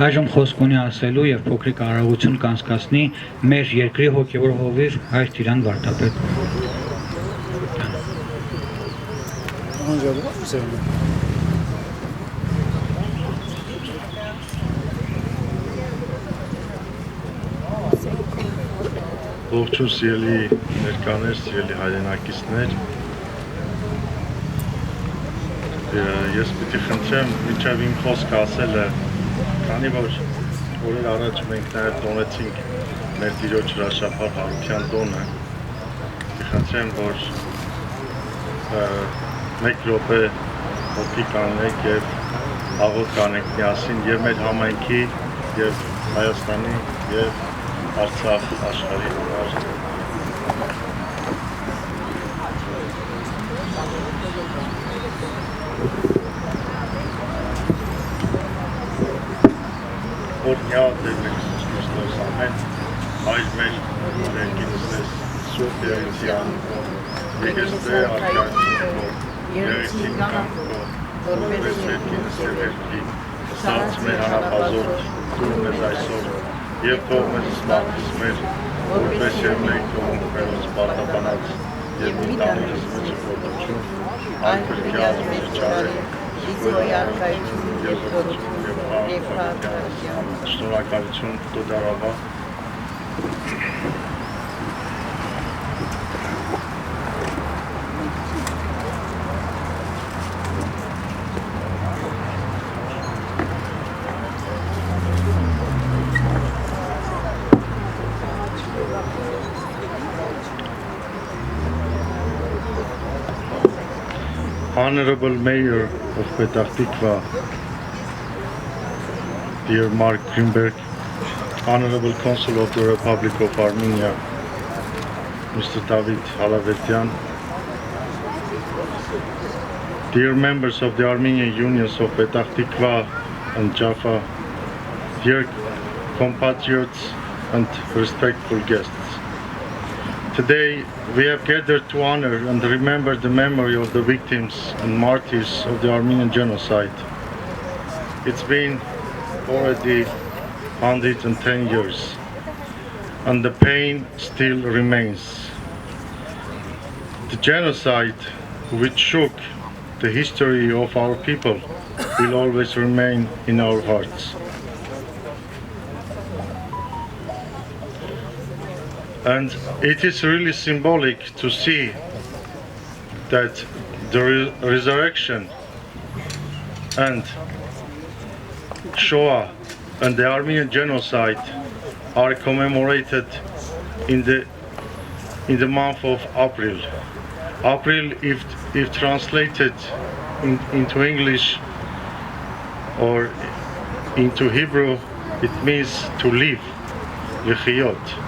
Այժմ խոսք ունի ասելու եւ փոքրիկ արարողություն կանցկացնի մեր երկրի հոգեվոր հովիվ հայր Տիրան Վարդապետ։ Ողջույն սիրելի ներկաներ, սիրելի հայրենակիցներ, ես պիտի խնդրեմ մինչև իմ խոսքը ասելը, քանի որ օրեր առաջ մենք նաև տոնեցինք մեր տիրոջ հրաշափառ Հարության տոնը, պիտի խնդրեմ, որ մեկ րոպե հոգի կանենք և աղոթ կանենք միասին և մեր համայնքի և Հայաստանի և Արցախ աշխարհի համար։ Օրհնյա Տեր մեր Հիսուս Քրիստոս, ամեն հայր մեր ներկինս Սուրբ Երեցի անունով, եկես Տեր արկայություն, Երեցին կամքով, որպես ներկինս և երկի, սարց մեր հանապազորդ, դուր մեզ այսօր, և թող մեզ սպարտիս մեր, որպես և մենք թողում մերոց պարտաբանած և մի տանիրս մեջը փորձություն, անկրկյալ մեջարը, իզոյ արկայություն և փորձություն և փառատարության, շնորհակալություն տոդարավա, Honorable Mayor of Petah Tikva, dear Mark Greenberg, Honorable Consul of the Republic of Armenia, Mr. David Halavetian, dear members of the Armenian Unions of Petah Tikva and Jaffa, dear compatriots and respectful guests. Today, we have gathered to honor and remember the memory of the victims and martyrs of the Armenian genocide. It's been already 110 years, and the pain still remains. The genocide which shook the history of our people will always remain in our hearts. And it is really symbolic to see that the resurrection and Shoah and the Armenian genocide are commemorated in the month of April. April, if translated into English or into Hebrew, it means to live, lechiyot.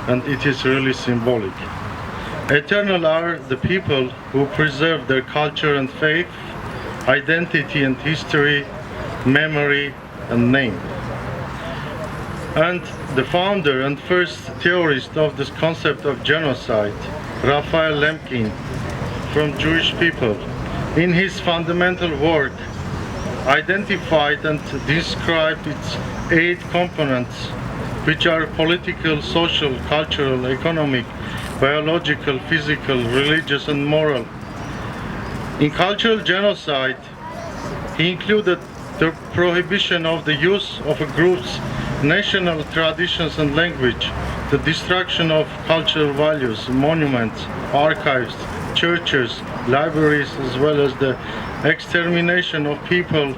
And it is really symbolic. Eternal are the people who preserve their culture and faith, identity and history, memory and name. And the founder and first theorist of this concept of genocide, Raphael Lemkin, from Jewish people, in his fundamental work, identified and described its 8 components, which are political, social, cultural, economic, biological, physical, religious, and moral. In cultural genocide, he included the prohibition of the use of a group's national traditions and language, the destruction of cultural values, monuments, archives, churches, libraries, as well as the extermination of people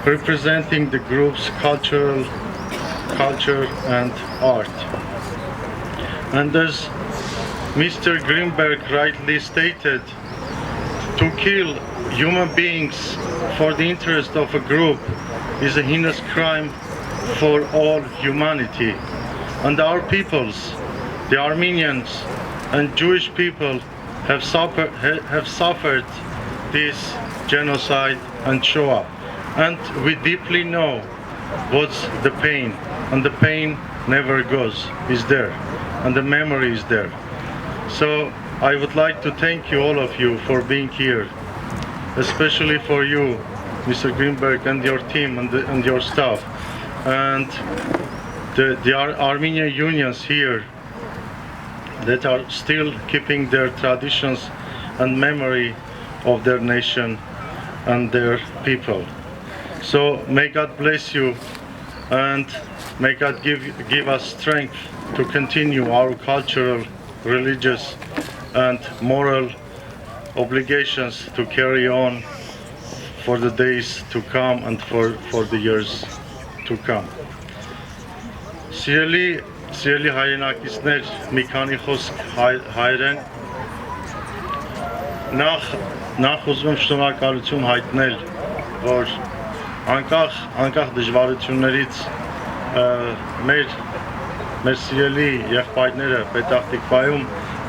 representing the group's culture and art. And as Mr. Greenberg rightly stated, to kill human beings for the interest of a group is a heinous crime for all humanity. And our peoples, the Armenians and Jewish people, have suffered this genocide and Shoah. And we deeply know what's the pain, and the pain never goes, is there, and the memory is there. So I would like to thank you, all of you, for being here, especially for you, Mr. Greenberg and your team and your staff, and the Armenian unions here that are still keeping their traditions and memory of their nation and their people. So may God bless you, and may God give us strength to continue our cultural, religious and moral obligations to carry on for the days to come and for the years to come. Սիրելի հայրենակիցներ, մի քանի խոսք հայերեն, նախ ուզում եմ շնորհակալություն հայտնել, որ անկախ դժվարություններից մեր սիրելի եղբայրները Պետախ Տիկվայում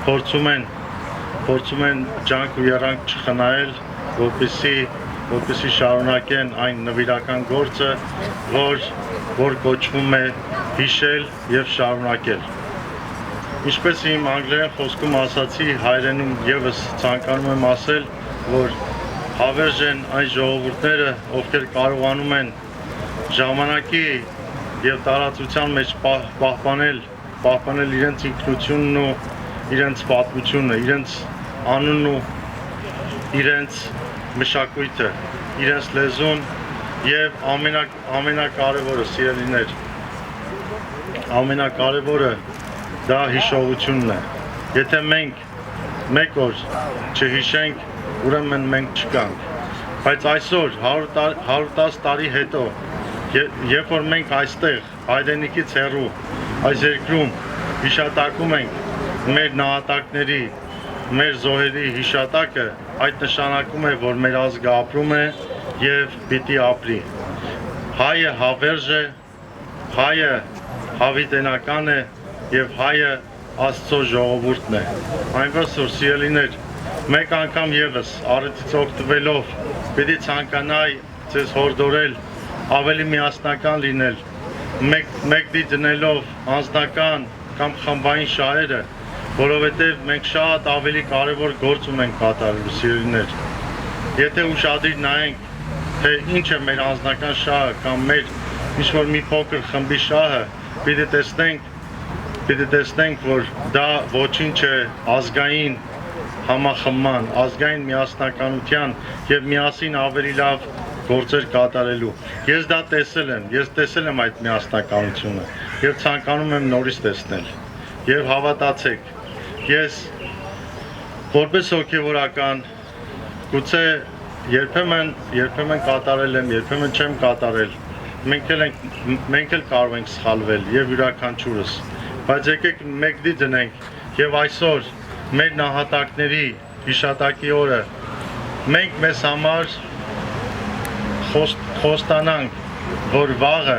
փորձում են ջանք ու եռանք չխնայել, որպեսզի շարունակեն այն նվիրական գործը, որ կոչվում է հիշել եւ շարունակել։ Ինչպես իմ անգլերեն խոսքում ասացի, հայերենում եւս ցանկանում եմ ասել, որ հավերժ են այն ժողովուրդները, ովքեր կարողանում են ժամանակի եւ տարածության մեջ պահպանել իրենց ինքնությունն ու իրենց պատմությունը, իրենց անունն ու իրենց մշակույթը, իրենց լեզուն եւ ամենակարևորը, սիրելիներ, ամենակարևորը դա հիշողությունն է։ Եթե մենք մեկ օր չհիշենք, ուրեմն մենք չկանք։ Բայց այսօր 110 տարի հետո, երբ որ մենք այստեղ հայրենիքից հեռու այս երկրում հիշատակում ենք մեր նահատակների, մեր զոհերի հիշատակը, այդ նշանակում է, որ մեր ազգը ապրում է եւ պիտի ապրի։ Հայը հավերժ է, հայը հավիտենական է եւ հայը Աստծո ժողովուրդն է։ Այնպես որ սիրելիներ, մեկ անգամ եւս առիթից օգտվելով պիտի ցանկանայի ձեզ հորդորել ավելի միասնական լինել, մեկդի դնելով անձնական կամ խմբային շահերը, որովհետեւ մենք շատ ավելի կարևոր գործ ունենք կատարելու, սիրելիներ։ Եթե ուշադիր նայենք, թե ինչ է մեր անձնական շահը կամ մեր ինչ-որ մի փոքր խմբի շահը, պիտի տեսնենք, որ դա ոչինչ է ազգային համախմբման, ազգային միասնականության եւ միասին ավելի լավ գործեր կատարելու։ Ես դա տեսել եմ այդ միասնականությունը եւ ցանկանում եմ նորից տեսնել։ Եվ հավատացեք, ես որպես հոգեվորական գուցե երբեմն կատարել եմ, երբեմն չեմ կատարել։ Մենք էլ կարող ենք սխալվել եւ յուրաքանչյուրս, բայց եկեք մեկդի դնենք եւ այսօր մեր նահատակների հիշատակի օրը մենք մեզ համար խոստանանք, որ վաղը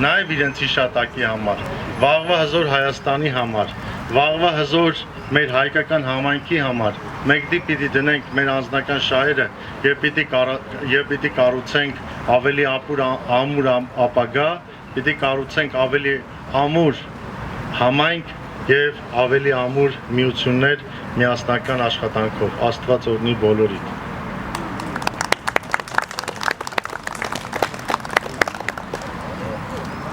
նաեւ իրենց հիշատակի համար, վաղվա հզոր Հայաստանի համար, վաղվա հզոր մեր հայկական համայնքի համար մեկդի պիտի դնենք մեր անձնական շահերը եւ պիտի կառուցենք ավելի ամուր ապագա, պիտի կառուցենք ավելի ամուր համայնք եւ ավելի ամուր միություններ միասնական աշխատանքով։ Աստված օրհնի բոլորիդ։